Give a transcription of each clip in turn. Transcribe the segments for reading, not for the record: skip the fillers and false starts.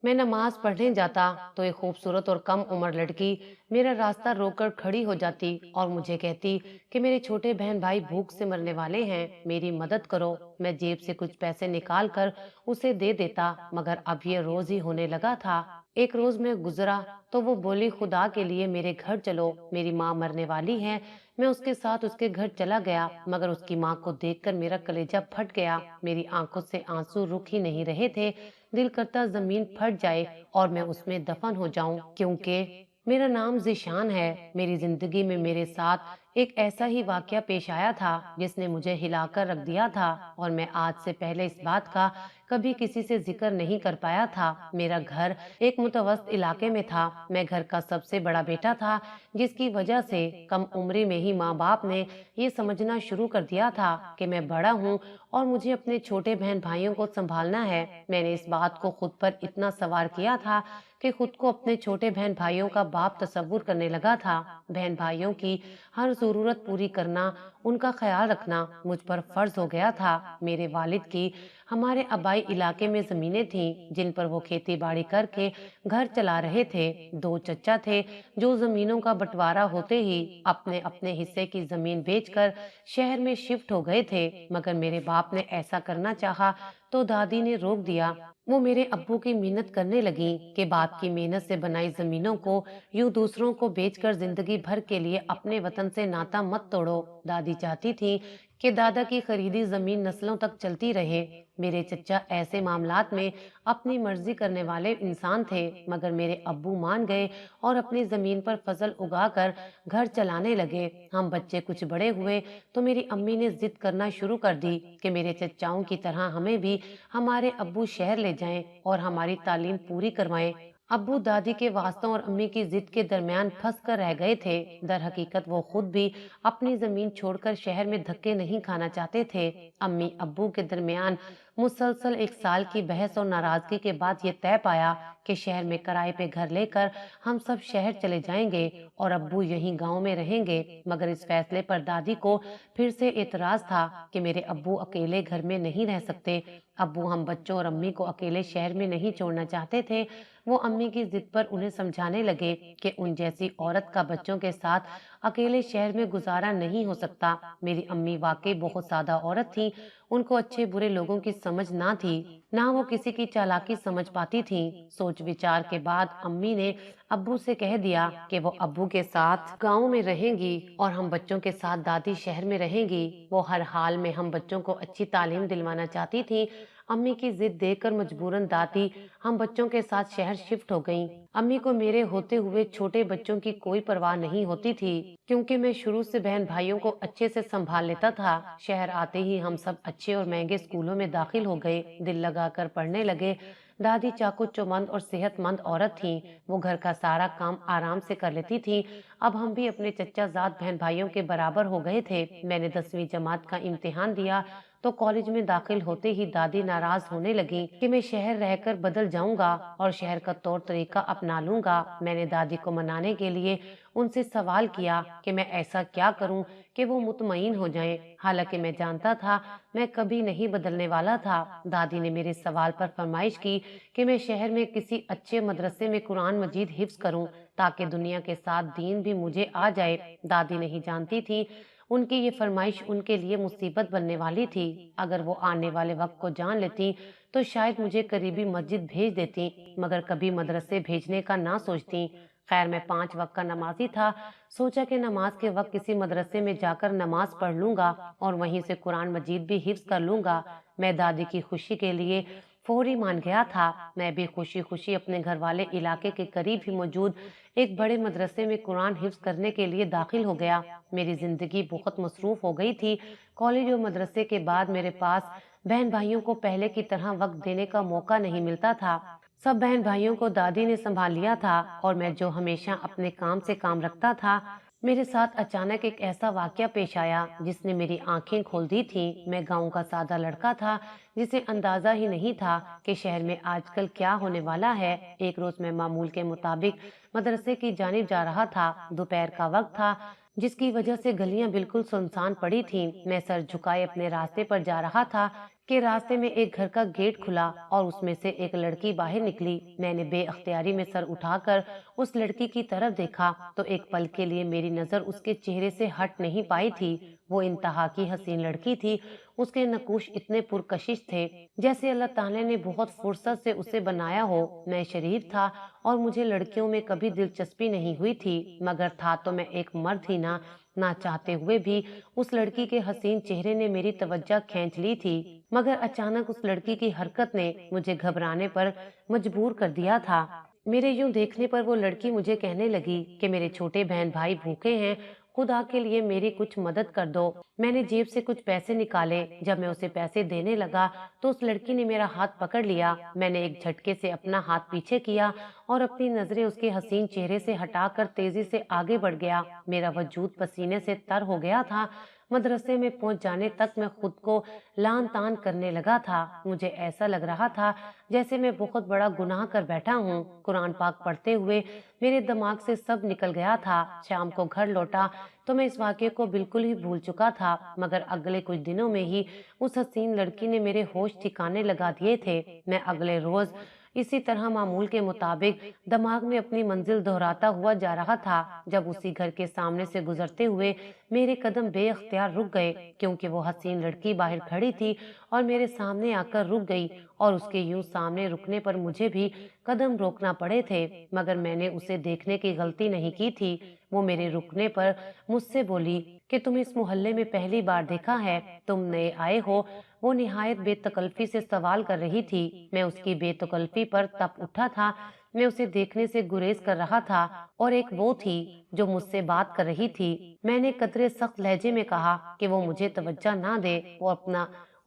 मैं नमाज पढ़ने जाता तो एक खूबसूरत और कम उम्र लड़की मेरा रास्ता रोककर खड़ी हो जाती और मुझे कहती कि मेरे छोटे बहन भाई भूख से मरने वाले हैं, मेरी मदद करो। मैं जेब से कुछ पैसे निकाल कर उसे दे देता, मगर अब ये रोज ही होने लगा था। एक रोज मैं गुजरा तो वो बोली, खुदा के लिए मेरे घर चलो, मेरी माँ मरने वाली है। मैं उसके साथ उसके घर चला गया, मगर उसकी माँ को देखकर मेरा कलेजा फट गया। मेरी आंखों से आंसू रुक ही नहीं रहे थे। दिल करता जमीन फट जाए और मैं उसमें दफन हो जाऊं, क्योंकि मेरा नाम जिशान है। मेरी जिंदगी में मेरे साथ एक ऐसा ही वाकया पेश आया था जिसने मुझे हिलाकर रख दिया था, और मैं आज से पहले इस बात का कभी किसी से जिक्र नहीं कर पाया था। मेरा घर एक मुतवस्त इलाके में था। मैं घर का सबसे बड़ा बेटा था, जिसकी वजह से कम उम्री में ही माँ बाप ने ये समझना शुरू कर दिया था कि मैं बड़ा हूँ और मुझे अपने छोटे बहन भाइयों को संभालना है। मैंने इस बात को खुद पर इतना सवार किया था कि खुद को अपने छोटे बहन भाइयों का बाप तस्वुर करने लगा था। बहन भाइयों की हर जरूरत पूरी करना, उनका ख्याल रखना मुझ पर फर्ज हो गया था। मेरे वालिद की हमारे आबाई इलाके में जमीनें थीं, जिन पर वो खेती बाड़ी करके घर चला रहे थे। दो चचा थे जो जमीनों का बंटवारा होते ही अपने अपने हिस्से की जमीन बेचकर शहर में शिफ्ट हो गए थे, मगर मेरे बाप ने ऐसा करना चाहा तो दादी ने रोक दिया। वो मेरे अब्बू की मिन्नत करने लगी कि बाप की मेहनत से बनाई जमीनों को यूं दूसरों को बेचकर जिंदगी भर के लिए अपने वतन से नाता मत तोड़ो। दादी चाहती थी कि दादा की खरीदी जमीन नस्लों तक चलती रहे। मेरे चचा ऐसे मामलात में अपनी मर्जी करने वाले इंसान थे, मगर मेरे अब्बू मान गए और अपनी जमीन पर फसल उगाकर घर चलाने लगे। हम बच्चे कुछ बड़े हुए तो मेरी अम्मी ने जिद करना शुरू कर दी कि मेरे चचाओं की तरह हमें भी हमारे अब्बू शहर ले जाएं और हमारी तालीम पूरी करवाएं। अब्बू दादी के वास्तों और अम्मी की जिद के दरमियान फंस कर रह गए थे। दर हकीकत वो खुद भी अपनी जमीन छोड़कर शहर में धक्के नहीं खाना चाहते थे। अम्मी अब्बू के दरमियान मुसलसल एक साल की बहस और नाराजगी के बाद ये तय पाया कि शहर में किराए पे घर लेकर हम सब शहर चले जाएंगे और अब्बू यहीं गांव में रहेंगे। मगर इस फैसले पर दादी को फिर से एतराज था कि मेरे अब्बू अकेले घर में नहीं रह सकते। अब्बू हम बच्चों और अम्मी को अकेले शहर में नहीं छोड़ना चाहते थे। वो अम्मी की जिद पर उन्हें समझाने लगे कि उन जैसी औरत का बच्चों के साथ अकेले शहर में गुजारा नहीं हो सकता। मेरी अम्मी वाकई बहुत सादा औरत थी। उनको अच्छे बुरे लोगों की समझ ना थी, ना वो किसी की चालाकी समझ पाती थी। सोच विचार के बाद अम्मी ने अब्बू से कह दिया कि वो अब्बू के साथ गांव में रहेंगी और हम बच्चों के साथ दादी शहर में रहेंगी। वो हर हाल में हम बच्चों को अच्छी तालीम दिलवाना चाहती थी। अम्मी की जिद देखकर मजबूरन दादी हम बच्चों के साथ शहर शिफ्ट हो गईं। अम्मी को मेरे होते हुए छोटे बच्चों की कोई परवाह नहीं होती थी, क्योंकि मैं शुरू से बहन भाइयों को अच्छे से संभाल लेता था। शहर आते ही हम सब अच्छे और महंगे स्कूलों में दाखिल हो गए, दिल लगाकर पढ़ने लगे। दादी चाकू चौबंद और सेहतमंद औरत थी। वो घर का सारा काम आराम से कर लेती थी। अब हम भी अपने चचा जात बहन भाइयों के बराबर हो गए थे। मैंने 10वीं जमात का इम्तिहान दिया तो कॉलेज में दाखिल होते ही दादी नाराज होने लगी कि मैं शहर रहकर बदल जाऊंगा और शहर का तौर तरीका अपना लूंगा। मैंने दादी को मनाने के लिए उनसे सवाल किया कि मैं ऐसा क्या करूं कि वो मुतमईन हो जाएं। हालांकि मैं जानता था मैं कभी नहीं बदलने वाला था। दादी ने मेरे सवाल पर फरमाइश की कि मैं शहर में किसी अच्छे मदरसे में कुरान मजीद हिफ्ज करूं, ताकि दुनिया के साथ दीन भी मुझे आ जाए। दादी नहीं जानती थी उनकी ये फरमाइश उनके लिए मुसीबत बनने वाली थी। अगर वो आने वाले वक्त को जान लेती तो शायद मुझे करीबी मस्जिद भेज देती, मगर कभी मदरसे भेजने का ना सोचती। खैर, मैं 5 वक्त का नमाजी था। सोचा कि नमाज के वक्त किसी मदरसे में जाकर नमाज पढ़ लूंगा और वहीं से कुरान मजीद भी हिफ्ज कर लूंगा। मैं दादी की खुशी के लिए फौरी मान गया था। मैं भी खुशी खुशी अपने घर वाले इलाके के करीब ही मौजूद एक बड़े मदरसे में कुरान हिफ्ज करने के लिए दाखिल हो गया। मेरी जिंदगी बहुत मसरूफ हो गई थी। कॉलेज और मदरसे के बाद मेरे पास बहन भाइयों को पहले की तरह वक्त देने का मौका नहीं मिलता था। सब बहन भाइयों को दादी ने संभाल लिया था और मैं जो हमेशा अपने काम से काम रखता था, मेरे साथ अचानक एक ऐसा वाकया पेश आया जिसने मेरी आंखें खोल दी थी। मैं गांव का सादा लड़का था जिसे अंदाजा ही नहीं था कि शहर में आजकल क्या होने वाला है। एक रोज मैं मामूल के मुताबिक मदरसे की जानिब जा रहा था। दोपहर का वक्त था, जिसकी वजह से गलियां बिल्कुल सुनसान पड़ी थीं। मैं सर झुकाए अपने रास्ते पर जा रहा था कि रास्ते में एक घर का गेट खुला और उसमें से एक लड़की बाहर निकली। मैंने बेअख्तियारी में सर उठाकर उस लड़की की तरफ देखा तो एक पल के लिए मेरी नजर उसके चेहरे से हट नहीं पाई थी। वो इंतहा की हसीन लड़की थी। उसके नकुश इतने पुरकशिश थे जैसे अल्लाह ताला ने बहुत फुर्सत से उसे बनाया हो। मैं शरीफ था और मुझे लड़कियों में कभी दिलचस्पी नहीं हुई थी, मगर था तो मैं एक मर्द ही ना चाहते हुए भी उस लड़की के हसीन चेहरे ने मेरी तवज्जो खींच ली थी। मगर अचानक उस लड़की की हरकत ने मुझे घबराने पर मजबूर कर दिया था। मेरे यूं देखने पर वो लड़की मुझे कहने लगी कि मेरे छोटे बहन भाई भूखे हैं, खुदा के लिए मेरी कुछ मदद कर दो। मैंने जेब से कुछ पैसे निकाले। जब मैं उसे पैसे देने लगा तो उस लड़की ने मेरा हाथ पकड़ लिया। मैंने एक झटके से अपना हाथ पीछे किया और अपनी नजरें उसके हसीन चेहरे से हटाकर तेजी से आगे बढ़ गया। मेरा वजूद पसीने से तर हो गया था। मदरसे में पहुंच जाने तक मैं खुद को लान तान करने लगा था। मुझे ऐसा लग रहा था जैसे मैं बहुत बड़ा गुनाह कर बैठा हूँ। कुरान पाक पढ़ते हुए मेरे दिमाग से सब निकल गया था। शाम को घर लौटा तो मैं इस वाक़ये को बिल्कुल ही भूल चुका था, मगर अगले कुछ दिनों में ही उस हसीन लड़की ने मेरे होश ठिकाने लगा दिए थे। मैं अगले रोज इसी तरह मामूल के मुताबिक दिमाग में अपनी मंजिल दोहराता हुआ जा रहा था, जब उसी घर के सामने से गुजरते हुए मेरे कदम बेअख्तियार रुक गए, क्योंकि वो हसीन लड़की बाहर खड़ी थी और मेरे सामने आकर रुक गई। और उसके यूं सामने रुकने पर मुझे भी कदम रोकना पड़े थे, मगर मैंने उसे देखने की गलती नहीं की थी। वो मेरे रुकने पर मुझसे बोली कि तुम इस मोहल्ले में पहली बार देखा है, तुम नए आए हो। वो निहायत बेतकल्फी से सवाल कर रही थी। मैं उसकी बेतकल्फी पर तप उठा था। मैं उसे देखने से गुरेज कर रहा था और एक वो थी जो मुझसे बात कर रही थी। मैंने कतरे सख्त लहजे में कहा कि वो मुझे तवज्जो ना दे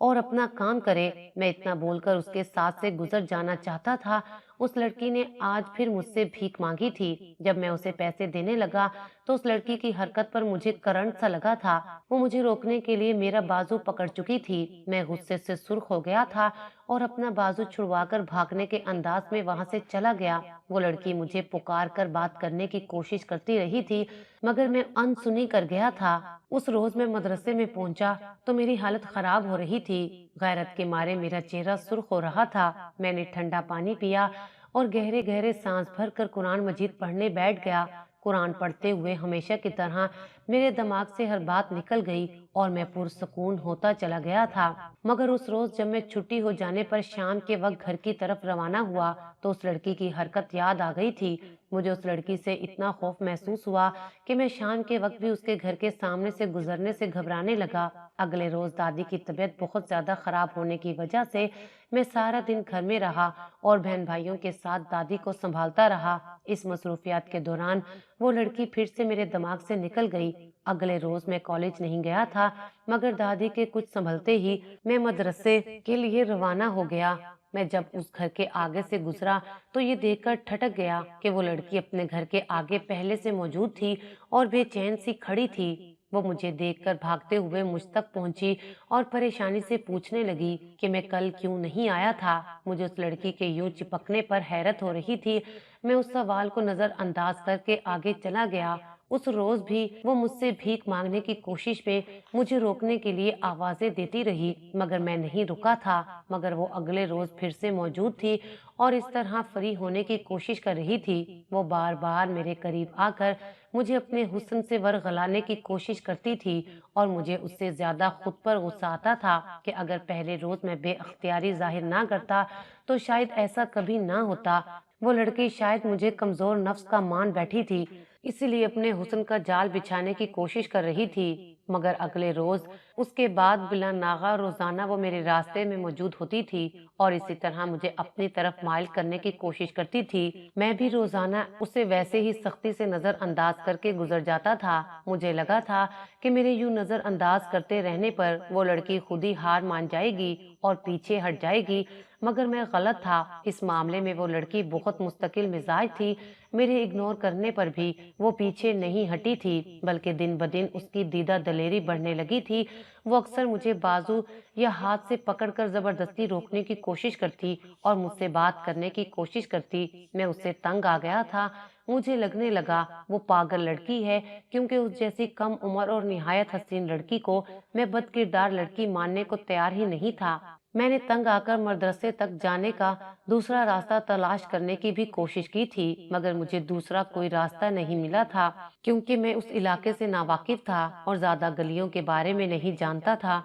और अपना काम करे। मैं इतना बोलकर उसके साथ से गुजर जाना चाहता था। उस लड़की ने आज फिर मुझसे भीख मांगी थी। जब मैं उसे पैसे देने लगा तो उस लड़की की हरकत पर मुझे करंट सा लगा था। वो मुझे रोकने के लिए मेरा बाजू पकड़ चुकी थी। मैं गुस्से से सुर्ख हो गया था और अपना बाजू छुड़वाकर भागने के अंदाज में वहां से चला गया। वो लड़की मुझे पुकार कर बात करने की कोशिश करती रही थी, मगर मैं अनसुनी कर गया था। उस रोज मैं मदरसे में पहुंचा तो मेरी हालत खराब हो रही थी। गैरत के मारे मेरा चेहरा सुर्ख हो रहा था। मैंने ठंडा पानी पिया और गहरे गहरे सांस भरकर कुरान मजीद पढ़ने बैठ गया। कुरान पढ़ते हुए हमेशा की तरह मेरे दिमाग से हर बात निकल गई और मैं पुरसकून होता चला गया था। मगर उस रोज जब मैं छुट्टी हो जाने पर शाम के वक्त घर की तरफ रवाना हुआ तो उस लड़की की हरकत याद आ गई थी। मुझे उस लड़की से इतना खौफ महसूस हुआ कि मैं शाम के वक्त भी उसके घर के सामने से गुजरने से घबराने लगा। अगले रोज दादी की तबीयत बहुत ज्यादा खराब होने की वजह से मैं सारा दिन घर में रहा और बहन भाइयों के साथ दादी को संभालता रहा। इस मसरूफियात के दौरान वो लड़की फिर से मेरे दिमाग से निकल गई। अगले रोज मैं कॉलेज नहीं गया था, मगर दादी के कुछ संभलते ही मैं मदरसे के लिए रवाना हो गया। मैं जब उस घर के आगे से गुजरा तो ये देखकर ठटक गया कि वो लड़की अपने घर के आगे पहले से मौजूद थी और बेचैन सी खड़ी थी। वो मुझे देखकर भागते हुए मुझ तक पहुंची और परेशानी से पूछने लगी कि मैं कल क्यों नहीं आया था। मुझे उस लड़की के यूं चिपकने पर हैरत हो रही थी। मैं उस सवाल को नजरअंदाज करके आगे चला गया। उस रोज भी वो मुझसे भीख मांगने की कोशिश में मुझे रोकने के लिए आवाजें देती रही, मगर मैं नहीं रुका था। मगर वो अगले रोज फिर से मौजूद थी और इस तरह फ्री होने की कोशिश कर रही थी। वो बार बार मेरे करीब आकर मुझे अपने हुस्न से वरगलाने की कोशिश करती थी और मुझे उससे ज्यादा खुद पर गुस्सा आता था कि अगर पहले रोज मैं बेअख्तियारी जाहिर ना करता तो शायद ऐसा कभी ना होता। वो लड़की शायद मुझे कमजोर नफ्स का मान बैठी थी, इसीलिए अपने हुस्न का जाल बिछाने की कोशिश कर रही थी। मगर अगले रोज उसके बाद बिला नागा रोजाना वो मेरे रास्ते में मौजूद होती थी और इसी तरह मुझे अपनी तरफ माइल करने की कोशिश करती थी। मैं भी रोजाना उसे वैसे ही सख्ती से नजरअंदाज करके गुजर जाता था। मुझे लगा था कि मेरे यूं नजरअंदाज करते रहने पर वो लड़की खुद ही हार मान जाएगी और पीछे हट जाएगी, मगर मैं गलत था। इस मामले में वो लड़की बहुत मुस्तकिल मिजाज थी। मेरे इग्नोर करने पर भी वो पीछे नहीं हटी थी, बल्कि दिन ब दिन उसकी दीदा दलेरी बढ़ने लगी थी। वो अक्सर मुझे बाजू या हाथ से पकड़कर जबरदस्ती रोकने की कोशिश करती और मुझसे बात करने की कोशिश करती। मैं उससे तंग आ गया था। मुझे लगने लगा वो पागल लड़की है, क्योंकि उस जैसी कम उम्र और निहायत हसीन लड़की को मैं बदकिरदार लड़की मानने को तैयार ही नहीं था। میں نے तंग आकर मदरसे तक जाने का दूसरा रास्ता तलाश करने की भी कोशिश की थी, मगर मुझे दूसरा कोई रास्ता नहीं मिला था, क्योंकि मैं उस इलाके से नावाकिफ था और ज्यादा गलियों के बारे में नहीं जानता था।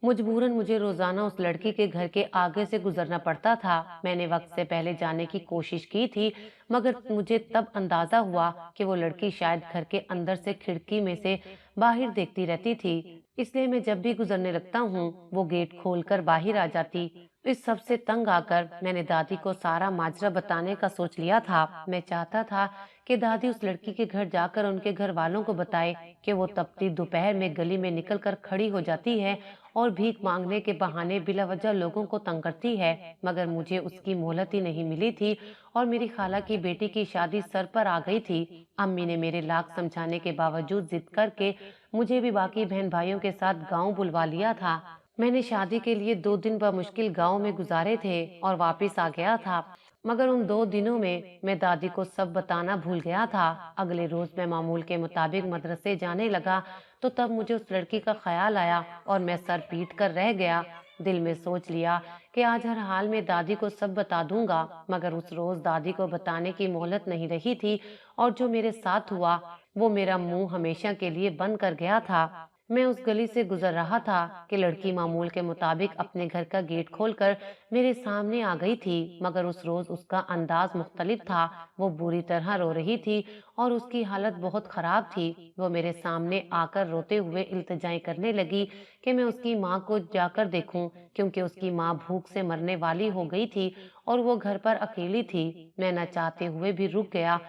मजबूरन मुझे रोजाना उस लड़की के घर के आगे से गुजरना पड़ता था। मैंने वक्त से पहले जाने की कोशिश की थी, मगर मुझे तब अंदाजा हुआ कि वो लड़की शायद घर के अंदर से खिड़की में से बाहर देखती रहती थी। इसलिए मैं जब भी गुजरने लगता हूँ, वो गेट खोलकर बाहर आ जाती। इस सब से तंग आकर मैंने दादी को सारा माजरा बताने का सोच लिया था। मैं चाहता था कि दादी उस लड़की के घर जाकर उनके घर वालों को बताए कि वो तपती दोपहर में गली में निकल कर खड़ी हो जाती है और भीख मांगने के बहाने बिला वजह लोगों को तंग करती है। मगर मुझे उसकी मोहलत ही नहीं मिली थी और मेरी खाला की बेटी की शादी सर पर आ गई थी। अम्मी ने मेरे लाख समझाने के बावजूद जिद करके मुझे भी बाकी बहन भाइयों के साथ गांव बुलवा लिया था। मैंने शादी के लिए 2 दिन बमुश्किल गांव में गुजारे थे और वापस आ गया था, मगर उन 2 दिनों में मैं दादी को सब बताना भूल गया था। अगले रोज मैं मामूल के मुताबिक मदरसे जाने लगा, तो तब मुझे उस लड़की का ख्याल आया और मैं सर पीट कर रह गया। दिल में सोच लिया कि आज हर हाल में दादी को सब बता दूंगा, मगर उस रोज दादी को बताने की मोहलत नहीं रही थी और जो मेरे साथ हुआ वो मेरा मुंह हमेशा के लिए बंद कर गया था। मैं उस गली से गुजर रहा था कि लड़की मामूल के मुताबिक अपने घर का गेट खोलकर मेरे सामने आ गई थी, मगर उस रोज उसका अंदाज मुख्तलिफ था। वो बुरी तरह रो रही थी और उसकी हालत बहुत खराब थी। वो मेरे सामने आकर रोते हुए इल्तिजाएं करने लगी कि मैं उसकी माँ को जाकर देखूं, क्योंकि उसकी माँ भूख से मरने वाली हो गई थी और वो घर पर अकेली थी। मैं न चाहते हुए भी रुक गया।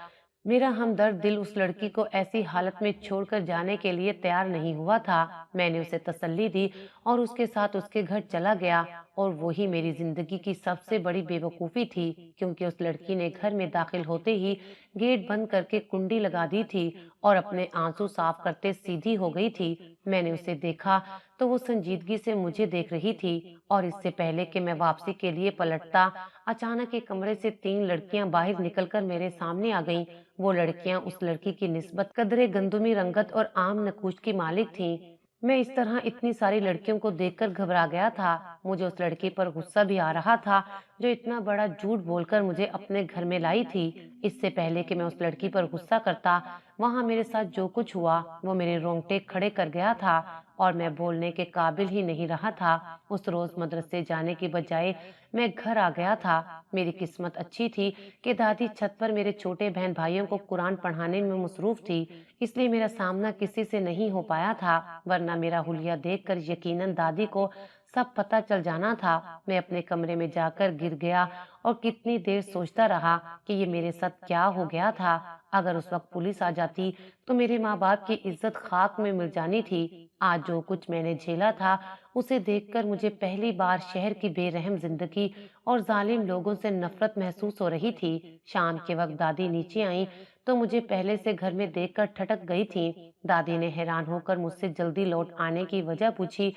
मेरा हमदर्द दिल उस लड़की को ऐसी हालत में छोड़कर जाने के लिए तैयार नहीं हुआ था। मैंने उसे तसल्ली दी और उसके साथ उसके घर चला गया, और वही मेरी जिंदगी की सबसे बड़ी बेवकूफ़ी थी, क्योंकि उस लड़की ने घर में दाखिल होते ही गेट बंद करके कुंडी लगा दी थी और अपने आंसू साफ करते सीधी हो गई थी। मैंने उसे देखा तो वो संजीदगी से मुझे देख रही थी, और इससे पहले कि मैं वापसी के लिए पलटता, अचानक एक कमरे से 3 लड़कियां बाहर निकलकर मेरे सामने आ गईं। वो लड़कियां उस लड़की की निस्बत कदरे गंदुमी रंगत और आम नकूश की मालिक थीं। मैं इस तरह इतनी सारी लड़कियों को देखकर घबरा गया था। मुझे उस लड़की पर गुस्सा भी आ रहा था जो इतना बड़ा झूठ बोलकर मुझे अपने घर में लाई थी। इससे पहले कि मैं उस लड़की पर गुस्सा करता, वहां मेरे साथ जो कुछ हुआ वो मेरे रोंगटे खड़े कर गया था और मैं बोलने के काबिल ही नहीं रहा था। उस रोज मदरसे जाने की बजाय मैं घर आ गया था। मेरी किस्मत अच्छी थी कि दादी छत पर मेरे छोटे बहन भाइयों को कुरान पढ़ाने में मसरूफ थी, इसलिए मेरा सामना किसी से नहीं हो पाया था, वरना मेरा हुलिया देखकर यकीनन दादी को सब पता चल जाना था। मैं अपने कमरे में जाकर गिर गया और कितनी देर सोचता रहा कि ये मेरे साथ क्या हो गया था। अगर उस वक्त पुलिस आ जाती तो मेरे माँ बाप की इज्जत खाक में मिल जानी थी। आज जो कुछ मैंने झेला था उसे देखकर मुझे पहली बार शहर की बेरहम जिंदगी और जालिम लोगों से नफरत महसूस हो रही थी। शाम के वक्त दादी नीचे आई तो मुझे पहले से घर में देखकर ठटक गई थी। दादी ने हैरान होकर मुझसे जल्दी लौट आने की वजह पूछी,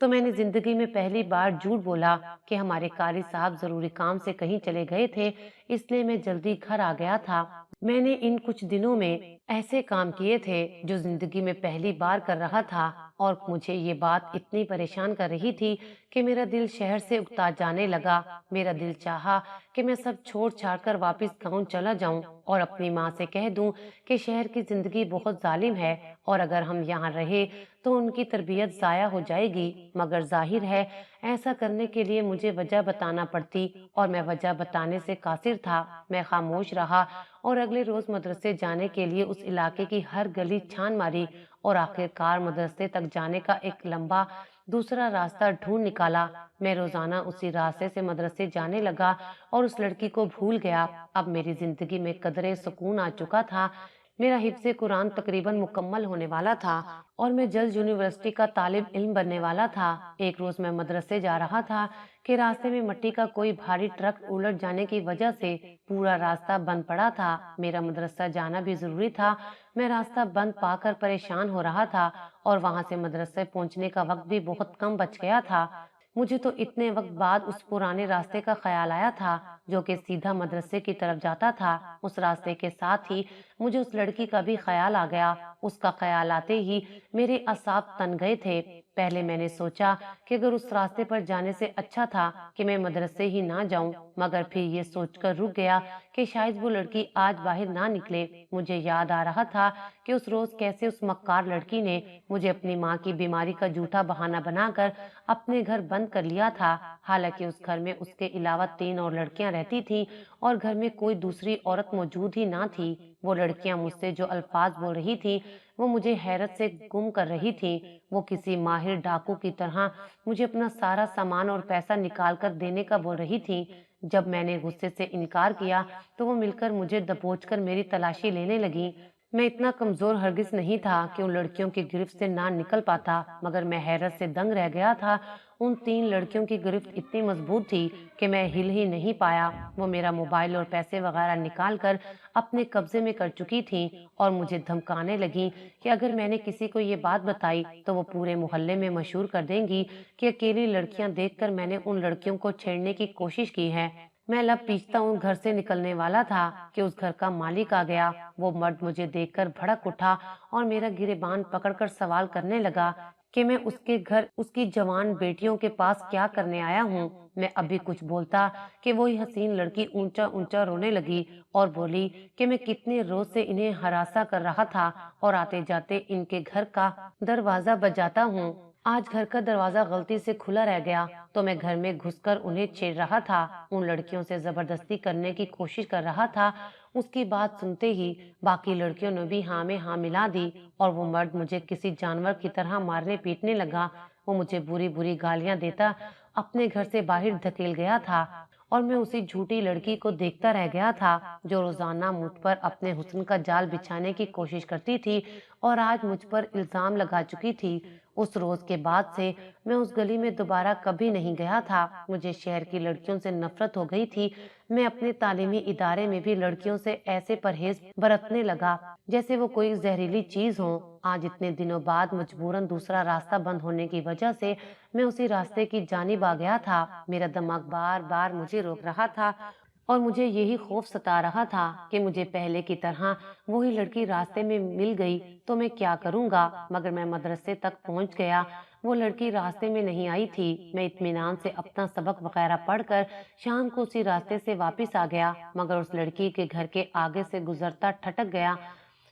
तो मैंने जिंदगी में पहली बार झूठ बोला कि हमारे कारी साहब जरूरी काम से कहीं चले गए थे, इसलिए मैं जल्दी घर आ गया था। मैंने इन कुछ दिनों में ऐसे काम किए थे जो जिंदगी में पहली बार कर रहा था, और मुझे ये बात इतनी परेशान कर रही थी कि मेरा दिल शहर से उकता जाने लगा। मेरा दिल चाहा कि मैं सब छोड़ छाड़ कर वापस गांव चला जाऊं और अपनी माँ से कह दूं कि शहर की जिंदगी बहुत जालिम है और अगर हम यहाँ रहे तो उनकी तरबियत जाया हो जाएगी। मगर जाहिर है ऐसा करने के लिए मुझे वजह बताना पड़ती, और मैं वजह बताने से कासिर था। मैं खामोश रहा और अगले रोज मदरसे जाने के लिए उस इलाके की हर गली छान मारी और आखिरकार मदरसे तक जाने का एक लंबा दूसरा रास्ता ढूंढ निकाला। मैं रोजाना उसी रास्ते से मदरसे जाने लगा और उस लड़की को भूल गया। अब मेरी जिंदगी में कदरे सुकून आ चुका था। मेरा हिफ्ज़े कुरान तकरीबन मुकम्मल होने वाला था और मैं जल्द यूनिवर्सिटी का तालिब इल्म बनने वाला था। एक रोज मैं मदरसे जा रहा था कि रास्ते में मिट्टी का कोई भारी ट्रक उलट जाने की वजह से पूरा रास्ता बंद पड़ा था। मेरा मदरसा जाना भी जरूरी था। मैं रास्ता बंद पाकर परेशान हो रहा था और वहां से मदरसे पहुंचने का वक्त भी बहुत कम बच गया था। मुझे तो इतने वक्त बाद उस पुराने रास्ते का ख्याल आया था जो कि सीधा मदरसे की तरफ जाता था। उस रास्ते के साथ ही मुझे उस लड़की का भी ख्याल आ गया। उसका ख्याल आते ही मेरे असाब तन गए थे। पहले मैंने सोचा कि अगर उस रास्ते पर जाने से अच्छा था कि मैं मदरसे ही ना जाऊं, मगर फिर ये सोचकर रुक गया कि शायद वो लड़की आज बाहर ना निकले। मुझे याद आ रहा था कि उस रोज कैसे उस मक्कार लड़की ने मुझे अपनी माँ की बीमारी का झूठा बहाना बनाकर अपने घर बंद कर लिया था। हालांकि उस घर में उसके अलावा 3 और लड़कियां रहती थीं और घर में कोई दूसरी औरत मौजूद ही ना थी। वो लड़कियां मुझसे जो अल्फाज बोल रही थी वो मुझे हैरत से गुम कर रही थी। वो किसी माहिर डाकू की तरह मुझे अपना सारा सामान और पैसा निकाल कर देने का बोल रही थी। जब मैंने गुस्से से इनकार किया तो वो मिलकर मुझे दबोचकर मेरी तलाशी लेने लगी। मैं इतना कमजोर हरगिज नहीं था कि उन लड़कियों की गिरफ्त से ना निकल पाता, मगर मैं हैरत से दंग रह गया था। उन 3 लड़कियों की गिरफ्त इतनी मजबूत थी कि मैं हिल ही नहीं पाया। वो मेरा मोबाइल और पैसे वगैरह निकाल कर अपने कब्जे में कर चुकी थी और मुझे धमकाने लगी कि अगर मैंने किसी को ये बात बताई तो वो पूरे मोहल्ले में मशहूर कर देंगी कि अकेली लड़कियां देखकर मैंने उन लड़कियों को छेड़ने की कोशिश की है। मैं लब पीछता हूँ घर से निकलने वाला था कि उस घर का मालिक आ गया। वो मर्द मुझे देखकर भड़क उठा और मेरा गिरेबान पकड़कर सवाल करने लगा कि मैं उसके घर उसकी जवान बेटियों के पास क्या करने आया हूँ। मैं अभी कुछ बोलता कि वही हसीन लड़की ऊंचा ऊंचा रोने लगी और बोली कि मैं कितने रोज से इन्हें हरासा कर रहा था और आते जाते इनके घर का दरवाजा बजाता हूँ। आज घर का दरवाजा गलती से खुला रह गया तो मैं घर में घुसकर उन्हें छेड़ रहा था, उन लड़कियों से जबरदस्ती करने की कोशिश कर रहा था। उसकी बात सुनते ही बाकी लड़कियों ने भी हाँ में हाँ मिला दी और वो मर्द मुझे किसी जानवर की तरह मारने पीटने लगा। वो मुझे बुरी बुरी गालियां देता अपने घर से बाहर धकेल गया था और मैं उसी झूठी लड़की को देखता रह गया था जो रोजाना मुझ पर अपने हुस्न का जाल बिछाने की कोशिश करती थी और आज मुझ पर इल्जाम लगा चुकी थी। उस रोज के बाद से मैं उस गली में दोबारा कभी नहीं गया था। मुझे शहर की लड़कियों से नफरत हो गई थी। मैं अपने तालीमी इदारे में भी लड़कियों से ऐसे परहेज बरतने लगा जैसे वो कोई जहरीली चीज हो। आज इतने दिनों बाद मजबूरन दूसरा रास्ता बंद होने की वजह से मैं उसी रास्ते की जानिब आ गया था। मेरा दिमाग बार बार मुझे रोक रहा था और मुझे यही खौफ सता रहा था कि मुझे पहले की तरह वही लड़की रास्ते में मिल गई तो मैं क्या करूंगा। मगर मैं मदरसे तक पहुंच गया, वो लड़की रास्ते में नहीं आई थी। मैं इत्मीनान से अपना सबक वगैरह पढ़कर शाम को उसी रास्ते से वापस आ गया, मगर उस लड़की के घर के आगे से गुजरता ठटक गया।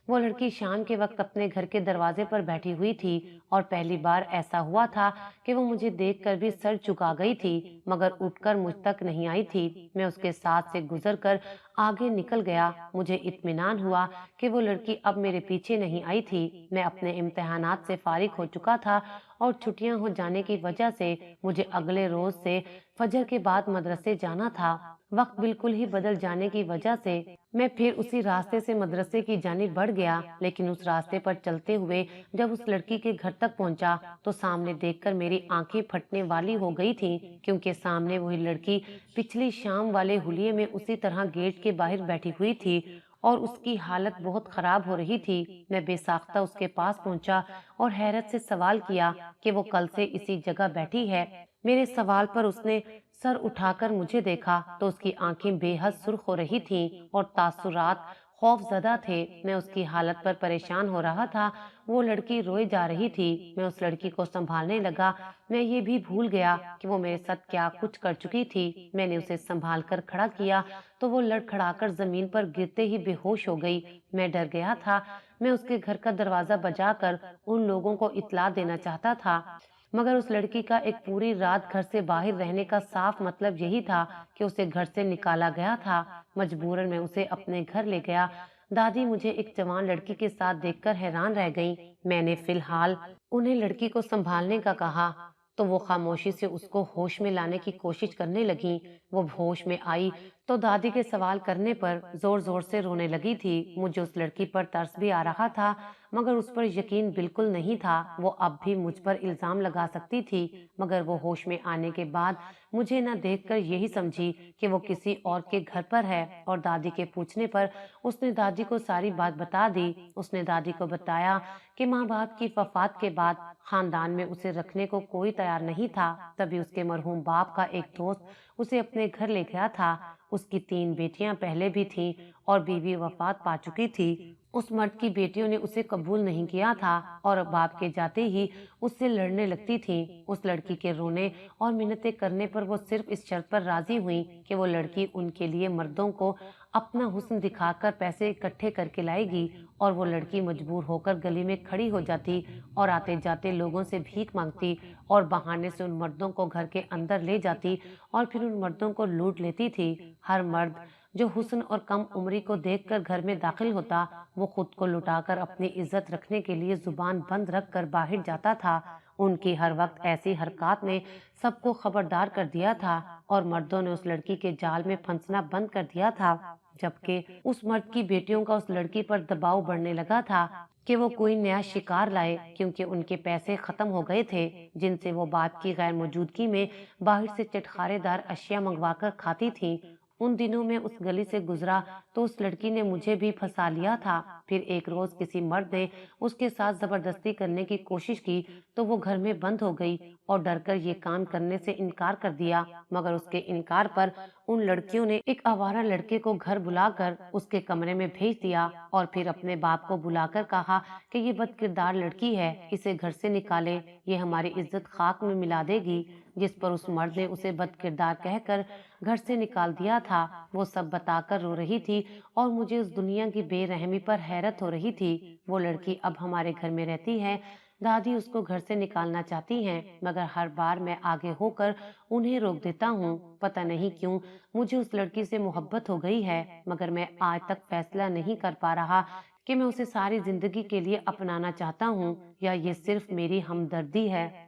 वो लड़की शाम के वक्त अपने घर के दरवाजे पर बैठी हुई थी और पहली बार ऐसा हुआ था कि वो मुझे देखकर भी सर झुका गई थी, मगर उठकर मुझ तक नहीं आई थी। मैं उसके साथ से गुजरकर आगे निकल गया। मुझे इत्मीनान हुआ कि वो लड़की अब मेरे पीछे नहीं आई थी। मैं अपने इम्तिहानात से फारिग हो चुका था और छुट्टियां हो जाने की वजह से मुझे अगले रोज से फजर के बाद मदरसे जाना था। वक्त बिल्कुल ही बदल जाने की वजह से मैं फिर उसी रास्ते से मदरसे की जानिब बढ़ गया, लेकिन उस रास्ते पर चलते हुए जब उस लड़की के घर तक पहुंचा तो सामने देखकर मेरी आंखें फटने वाली हो गई थी, क्योंकि सामने वही लड़की पिछली शाम वाले हुलिये में उसी तरह गेट के बाहर बैठी हुई थी और उसकी हालत बहुत खराब हो रही थी। मैं बेसाख्ता उसके पास पहुंचा और हैरत से सवाल किया कि वो कल से इसी जगह बैठी है। मेरे सवाल पर उसने सर उठाकर मुझे देखा तो उसकी आंखें बेहद सुर्ख हो रही थीं और तासुरात खौफजदा थे। मैं उसकी हालत पर परेशान हो रहा था। वो लड़की रोए जा रही थी। मैं उस लड़की को संभालने लगा। मैं ये भी भूल गया कि वो मेरे साथ क्या कुछ कर चुकी थी। मैंने उसे संभाल कर खड़ा किया तो वो लड़खड़ाकर जमीन पर गिरते ही बेहोश हो गई। मैं डर गया था। मैं उसके घर का दरवाजा बजाकर उन लोगों को इत्तला देना चाहता था, मगर उस लड़की का एक पूरी रात घर से बाहर रहने का साफ मतलब यही था कि उसे घर से निकाला गया था। मजबूरन मैं उसे अपने घर ले गया। दादी मुझे एक जवान लड़की के साथ देखकर हैरान रह गईं। मैंने फिलहाल उन्हें लड़की को संभालने का कहा तो वो खामोशी से उसको होश में लाने की कोशिश करने लगी। वो होश में आई तो दादी के सवाल करने पर जोर जोर से रोने लगी थी। मुझे उस लड़की पर तरस भी आ रहा था, मगर उस पर यकीन बिल्कुल नहीं था। वो अब भी मुझ पर इल्जाम लगा सकती थी, मगर वो होश में आने के बाद मुझे न देखकर यही समझी कि वो किसी और के घर पर है और दादी के पूछने पर उसने दादी को सारी बात बता दी। उसने दादी को बताया कि माँ बाप की वफात के बाद खानदान में उसे रखने को कोई तैयार नहीं था। तभी उसके मरहूम बाप का एक दोस्त उसे अपने घर ले गया था। उसकी 3 बेटियां पहले भी थीं और बीवी वफात पा चुकी थी। उस मर्द की बेटियों ने उसे कबूल नहीं किया था और बाप के जाते ही उससे लड़ने लगती थीं। उस लड़की के रोने और मिन्नतें करने पर वो सिर्फ इस शर्त पर राजी हुई कि वो लड़की उनके लिए मर्दों को अपना हुस्न दिखाकर पैसे इकट्ठे करके लाएगी, और वो लड़की मजबूर होकर गली में खड़ी हो जाती और आते जाते लोगों से भीख मांगती और बहाने से उन मर्दों को घर के अंदर ले जाती और फिर उन मर्दों को लूट लेती थी। हर मर्द जो हुस्न और कम उम्री को देखकर घर में दाखिल होता, वो खुद को लुटाकर अपनी इज्जत रखने के लिए जुबान बंद रख कर बाहर जाता था। उनकी हर वक्त ऐसी हरकत ने सबको खबरदार कर दिया था और मर्दों ने उस लड़की के जाल में फंसना बंद कर दिया था, जबकि उस मर्द की बेटियों का उस लड़की पर दबाव बढ़ने लगा था कि वो कोई नया शिकार लाए, क्योंकि उनके पैसे खत्म हो गए थे जिनसे वो बाप की गैर मौजूदगी में बाहर से चटखारेदार अशिया मंगवाकर खाती थी। उन दिनों में उस गली से गुजरा तो उस लड़की ने मुझे भी फंसा लिया था। फिर एक रोज किसी मर्द ने उसके साथ जबरदस्ती करने की कोशिश की तो वो घर में बंद हो गई और डरकर ये काम करने से इनकार कर दिया, मगर उसके इनकार पर उन लड़कियों ने एक आवारा लड़के को घर बुलाकर उसके कमरे में भेज दिया और फिर अपने बाप को बुलाकर कहा कि ये बदकिरदार लड़की है, इसे घर से निकाले, ये हमारी इज्जत खाक में मिला देगी। जिस पर उस मर्द ने उसे बदकिरदार कहकर घर से निकाल दिया था। वो सब बताकर रो रही थी और मुझे उस दुनिया की बेरहमी पर हैरत हो रही थी। वो लड़की अब हमारे घर में रहती है। दादी उसको घर से निकालना चाहती हैं, मगर हर बार मैं आगे होकर उन्हें रोक देता हूँ। पता नहीं क्यों मुझे उस लड़की से मोहब्बत हो गई है, मगर मैं आज तक फैसला नहीं कर पा रहा कि मैं उसे सारी जिंदगी के लिए अपनाना चाहता हूँ या ये सिर्फ मेरी हमदर्दी है।